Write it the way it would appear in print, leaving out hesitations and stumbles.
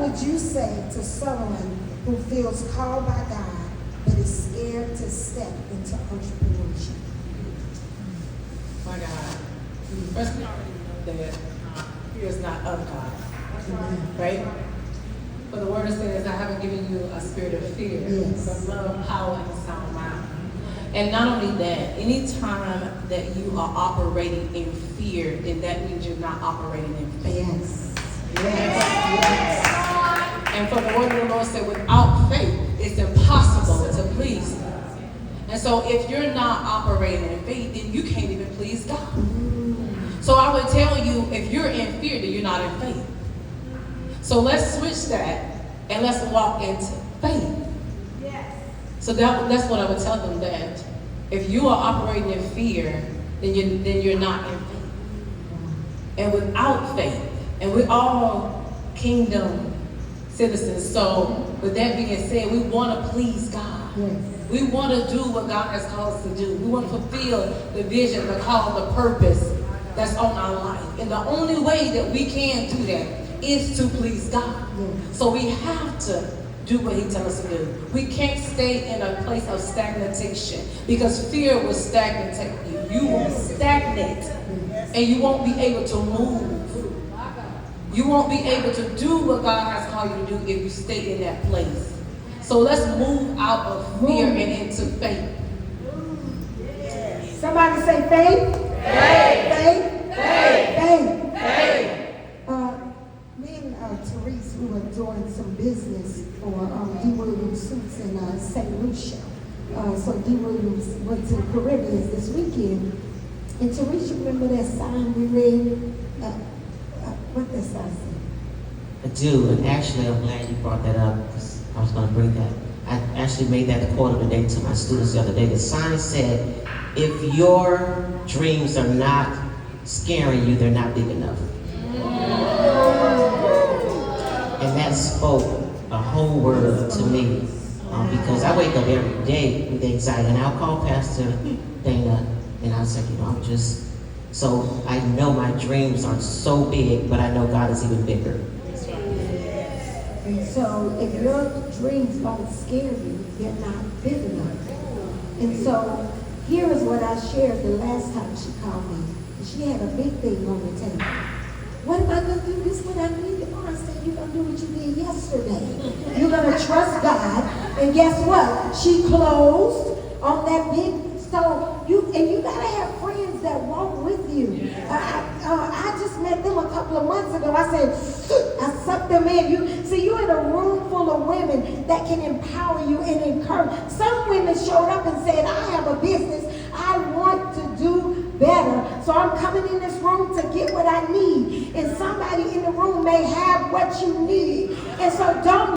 would you say to someone who feels called by God but is scared to step into entrepreneurship? My God. First, we already know that fear is not of God. Right? But the word says, I haven't given you a spirit of fear, Yes. but love, power, and a sound mind. And not only that, anytime that you are operating in fear, then that means you're not operating in faith. Yes. And for the word of the Lord said, without faith, it's impossible to please Him. And so if you're not operating in faith, then you can't even please God. So I would tell you, if you're in fear, then you're not in faith. So let's switch that and let's walk into faith. Yes. So that's what I would tell them, that if you are operating in fear, then you're not in faith. And without faith, and we're all kingdom citizens. So with that being said, we want to please God. Yes. We want to do what God has called us to do. We want to fulfill the vision, the call, the purpose that's on our life. And the only way that we can do that is to please God. Yes. So we have to do what He tells us to do. We can't stay in a place of stagnation, because fear will stagnate you. You will stagnate, and you won't be able to move. You won't be able to do what God has called you to do if you stay in that place. So let's move out of fear and into faith. Somebody say faith. Faith. Faith. Faith. Faith. Faith. Me and Therese, we were doing some business for D. Williams Suits in St. Lucia. So D. Williams went to the Caribbean this weekend. And Therese, you remember that sign we read? What that sign say? I do, and actually I'm glad you brought that up, because I was going to bring that. I actually made that the quote of the day to my students the other day. The sign said, if your dreams are not scaring you, they're not big enough. And that spoke a whole word to me, because I wake up every day with anxiety, and I'll call Pastor Dana, and I'll say, so I know my dreams are so big, but I know God is even bigger. And so if your dreams don't scare you, they're not big enough. And so here is what I shared the last time she called me. She had a big thing on the table. What am I going to do? This is what I need. I said, you're going to do what you did yesterday. You're going to trust God. And guess what? She closed on that big. So you got to have friends that walk with you. I just met them a couple of months ago. I said, I sucked them in. You're in a room full of women that can empower you and encourage. Some women showed up and said, I have a business. I want to do better. So I'm coming in this room to get what I need. And somebody in the room may have what you need. And so don't